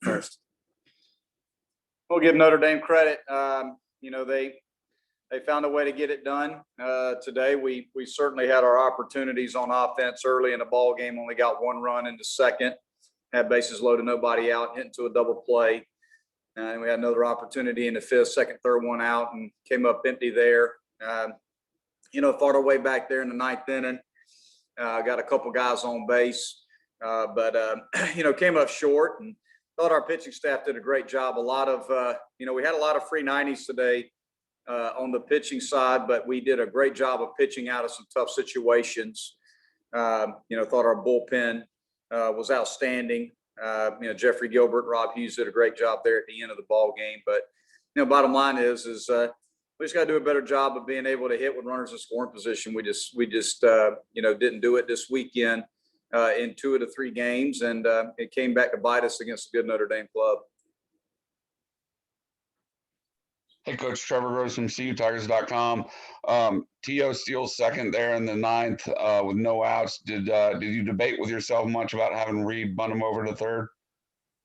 first. We'll give Notre Dame credit. They found a way to get it done today. We certainly had our opportunities on offense early in the ball game. Only got one run into second, had bases loaded, nobody out, hit into a double play. And we had another opportunity in the fifth, second, third one out, and came up empty there. Fought our way back there in the ninth inning. Got a couple guys on base, but came up short, and thought our pitching staff did a great job. We had a lot of free 90s today on the pitching side, but we did a great job of pitching out of some tough situations. Thought our bullpen was outstanding. Geoffrey, Gilbert, Rob Hughes did a great job there at the end of the ball game. But bottom line is we just got to do a better job of being able to hit with runners in scoring position. We just didn't do it this weekend in 2 of the 3 games, and it came back to bite us against a good Notre Dame club. Hey, Coach, Trevor Rose from CUTigers.com. T.O. steals second there in the ninth with no outs. Did you debate with yourself much about having Reed bunt him over to third?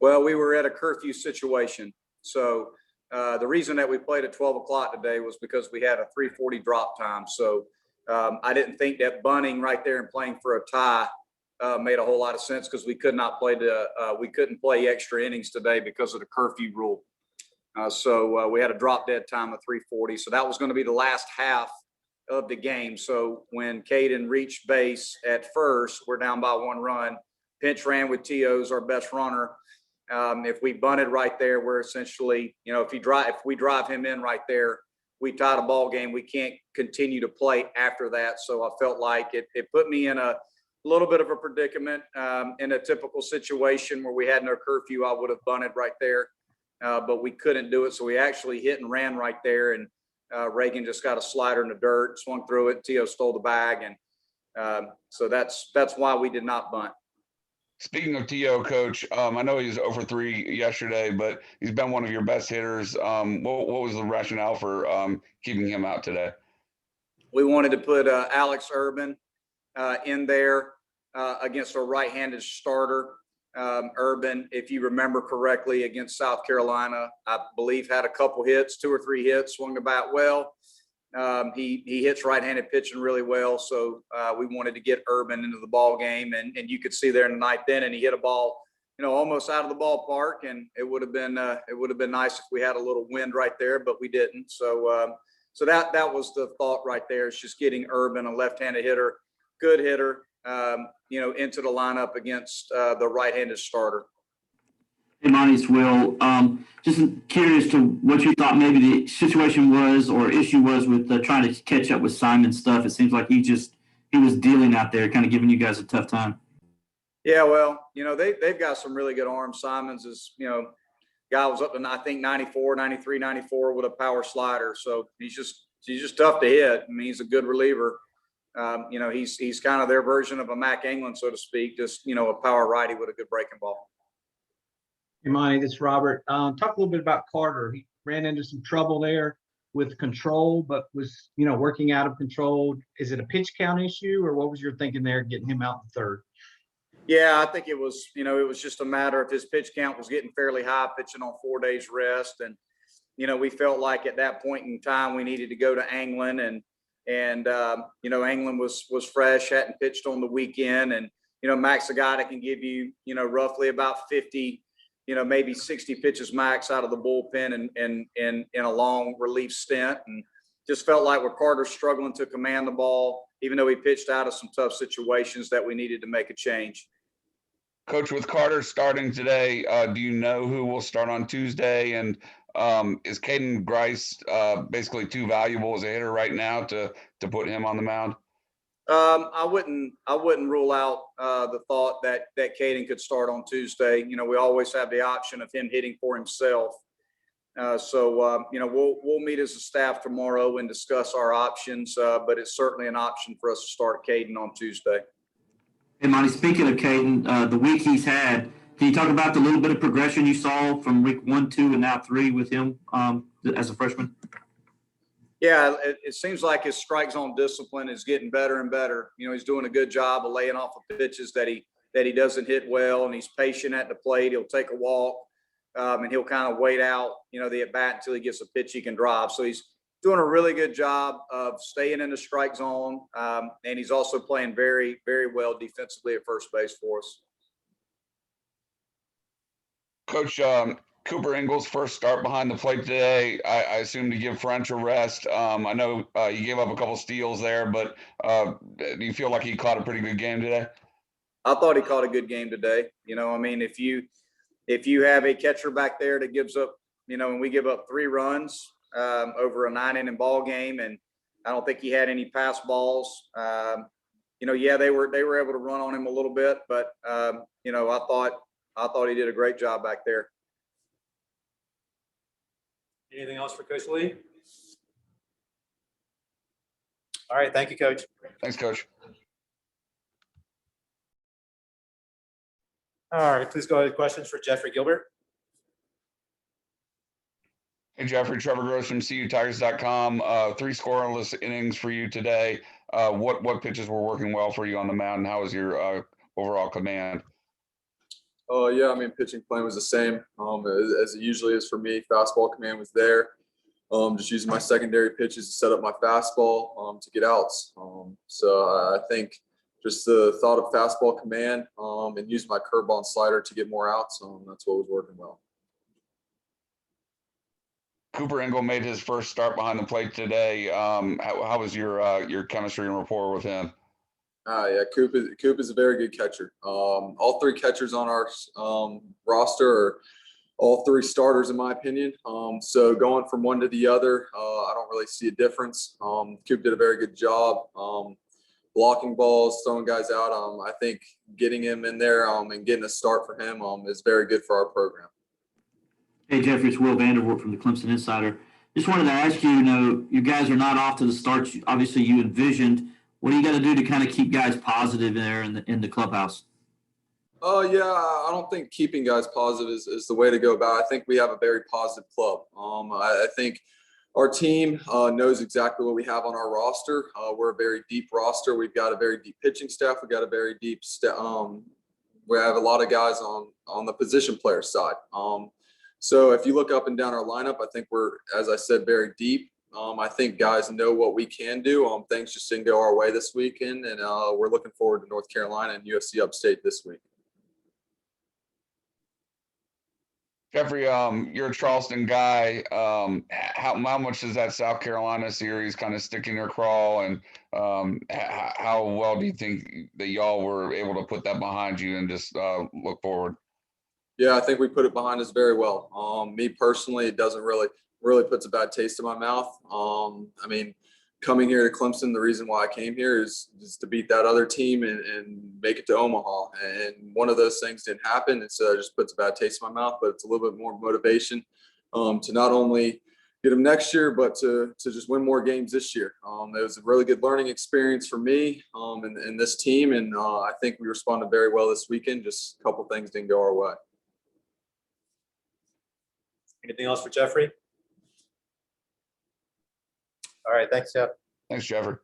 Well, we were at a curfew situation. So the reason that we played at 12 o'clock today was because we had a 3:40 drop time. So I didn't think that bunting right there and playing for a tie made a whole lot of sense, because we couldn't play extra innings today because of the curfew rule. So we had a drop dead time of 3:40. So that was going to be the last half of the game. So when Caden reached base at first, we're down by 1 run. Pinch ran with T.O.'s our best runner. If we bunted right there, we're essentially, if we drive him in right there, we tie the ball game. We can't continue to play after that. So I felt like it put me in a little bit of a predicament. In a typical situation where we had no curfew, I would have bunted right there. But we couldn't do it. So we actually hit and ran right there. And Reagan just got a slider in the dirt, swung through it. T.O. stole the bag. And so that's why we did not bunt. Speaking of T.O., Coach, I know he was 0 for 3 yesterday, but he's been one of your best hitters. What was the rationale for keeping him out today? We wanted to put Alex Urban in there against a right-handed starter. Urban, if you remember correctly, against South Carolina, I believe had a couple hits, 2 or 3 hits, swung the bat well. He hits right-handed pitching really well, so we wanted to get Urban into the ball game, and you could see there in the ninth inning he hit a ball, almost out of the ballpark, and it would have been nice if we had a little wind right there, but we didn't. So that was the thought right there. It's just getting Urban, a left-handed hitter, good hitter, into the lineup against the right-handed starter. Hey, Monte, it's Will. Just curious to what you thought maybe the situation was or issue was with trying to catch up with Simon's stuff. It seems like he was dealing out there, kind of giving you guys a tough time. Yeah, well, they've got some really good arms. Simon's is, guy was up to, I think, 94, 93, 94 with a power slider. So he's just tough to hit. I mean, he's a good reliever. He's kind of their version of a Mac England, so to speak, just, a power righty with a good breaking ball. Hey, Monte, this is Robert. Talk a little bit about Carter. He ran into some trouble there with control, but was, working out of control. Is it a pitch count issue, or what was your thinking there, getting him out in third? Yeah, I think it was, it was just a matter of his pitch count was getting fairly high, pitching on 4 days rest. And, we felt like at that point in time, we needed to go to England, and England was fresh, hadn't pitched on the weekend. And, Mac's a guy that can give you, roughly about 50, maybe 60 pitches max out of the bullpen and in a long relief stint. And just felt like with Carter struggling to command the ball, even though he pitched out of some tough situations, that we needed to make a change. Coach, with Carter starting today, do you know who will start on Tuesday? And is Caden Grice basically too valuable as a hitter right now to put him on the mound? I wouldn't rule out the thought that Caden could start on Tuesday. We always have the option of him hitting for himself. So we'll meet as a staff tomorrow and discuss our options. But it's certainly an option for us to start Caden on Tuesday. Hey, Monte, speaking of Caden, the week he's had, can you talk about the little bit of progression you saw from week 1, 2, and now 3 with him as a freshman? Yeah, it seems like his strike zone discipline is getting better and better. He's doing a good job of laying off the pitches that he doesn't hit well, and he's patient at the plate. He'll take a walk. and he'll kind of wait out, the at bat until he gets a pitch he can drive. So he's doing a really good job of staying in the strike zone. And he's also playing very, very well defensively at first base for us. Coach, Cooper Ingles' first start behind the plate today. I assume to give French a rest. I know you gave up a couple steals there, but do you feel like he caught a pretty good game today? I thought he caught a good game today. If you have a catcher back there that gives up, and we give up 3 runs over a 9-inning ball game, and I don't think he had any pass balls. Yeah, they were able to run on him a little bit, but I thought he did a great job back there. Anything else for Coach Lee? All right, thank you, Coach. Thanks, Coach. All right, please go ahead with questions for Geoffrey Gilbert. Hey, Geoffrey, Trevor Gross from CUTigers.com. 3 scoreless innings for you today. What pitches were working well for you on the mound? How was your overall command? Yeah, pitching plan was the same as it usually is for me. Fastball command was there. Just using my secondary pitches to set up my fastball to get outs. So I think just the thought of fastball command and using my curveball and slider to get more outs. That's what was working well. Cooper Ingle made his first start behind the plate today. How was your chemistry and rapport with him? Yeah, Coop is a very good catcher. All 3 catchers on our roster are all 3 starters, in my opinion. So going from one to the other, I don't really see a difference. Coop did a very good job blocking balls, throwing guys out. I think getting him in there and getting a start for him is very good for our program. Hey, Geoffrey, it's Will Vandervoort from the Clemson Insider. Just wanted to ask you, you guys are not off to the start obviously you envisioned. What do you got to do to kind of keep guys positive there in the clubhouse? Yeah, I don't think keeping guys positive is the way to go about it. I think we have a very positive club. I think our team knows exactly what we have on our roster. We're a very deep roster. We've got a very deep pitching staff. We've got a very deep we have a lot of guys on the position player side. So if you look up and down our lineup, I think we're, as I said, very deep. I think guys know what we can do. Things just didn't go our way this weekend, and we're looking forward to North Carolina and UFC Upstate this week. Geoffrey, you're a Charleston guy. How much does that South Carolina series kind of stick in your craw, and how well do you think that y'all were able to put that behind you and just look forward? Yeah, I think we put it behind us very well. Me personally, it doesn't really puts a bad taste in my mouth. Coming here to Clemson, the reason why I came here is to beat that other team and make it to Omaha. And one of those things didn't happen. It just puts a bad taste in my mouth, but it's a little bit more motivation to not only get them next year, but to just win more games this year. It was a really good learning experience for me and this team. And I think we responded very well this weekend. Just a couple things didn't go our way. Anything else for Geoffrey? All right, thanks, Jeff. Thanks, Geoffrey.